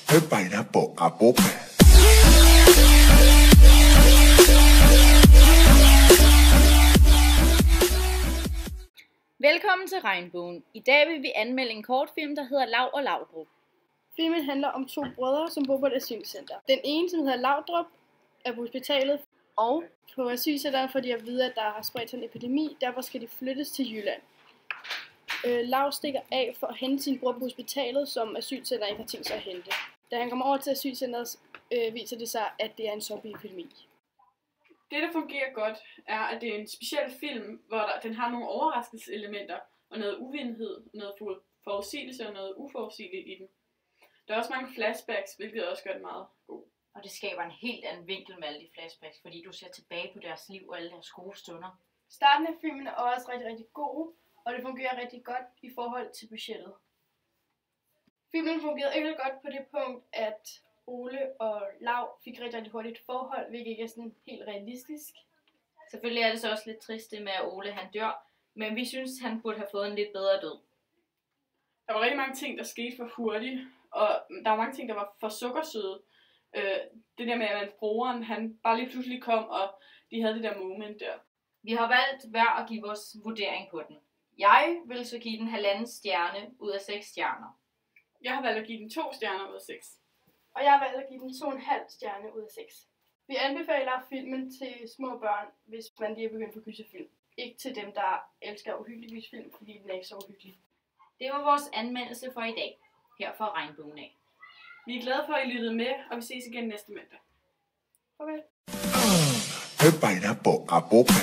Pepaina po apope. Velkommen til Regnbuen. I dag vil vi anmelde en kortfilm, der hedder Lav og Laudrup. Filmen handler om to brødre, som bor på et asylcenter. Den ene, som hedder Laudrup, er på hospitalet, og på asylcenteret får de at vide, at der har spredt sig en epidemi, derfor skal de flyttes til Jylland. Lav stikker af for at hente sin bror på hospitalet, som asylcenteret ikke har tænkt sig at hente. Da han kommer over til asylcenteret, viser det sig, at det er en zombieepidemi. Det, der fungerer godt, er, at det er en speciel film, hvor den har nogle overraskelseselementer, og noget uvidenhed, noget forudsigelse og noget uforudsigeligt i den. Der er også mange flashbacks, hvilket også gør den meget god. Og det skaber en helt anden vinkel med alle de flashbacks, fordi du ser tilbage på deres liv og alle deres gode stunder. Starten af filmen er også rigtig, rigtig god, og det fungerer rigtig godt i forhold til budgettet. Filmen fungerede ikke godt på det punkt, at Ole og Lav fik rigtig, rigtig hurtigt forhold, hvilket ikke er sådan helt realistisk. Selvfølgelig er det så også lidt trist det med, at Ole han dør, men vi synes, han burde have fået en lidt bedre død. Der var rigtig mange ting, der skete for hurtigt, og der var mange ting, der var for sukkersøde. Det der med, at broren han bare lige pludselig kom, og de havde det der moment der. Vi har valgt hver at give vores vurdering på den. Jeg vil så give den 1,5 stjerne ud af 6 stjerner. Jeg har valgt at give den 2 stjerner ud af 6. Og jeg har valgt at give den 2,5 stjerne ud af 6. Vi anbefaler filmen til små børn, hvis man lige er begyndt på gyserfilm. Ikke til dem, der elsker uhyggelig gyserfilm, fordi den er ikke så uhyggelig. Det var vores anmeldelse for i dag, her fra Regnbuen af. Vi er glade for, at I lyttede med, og vi ses igen næste mandag. Farvel. Pepaina po apope.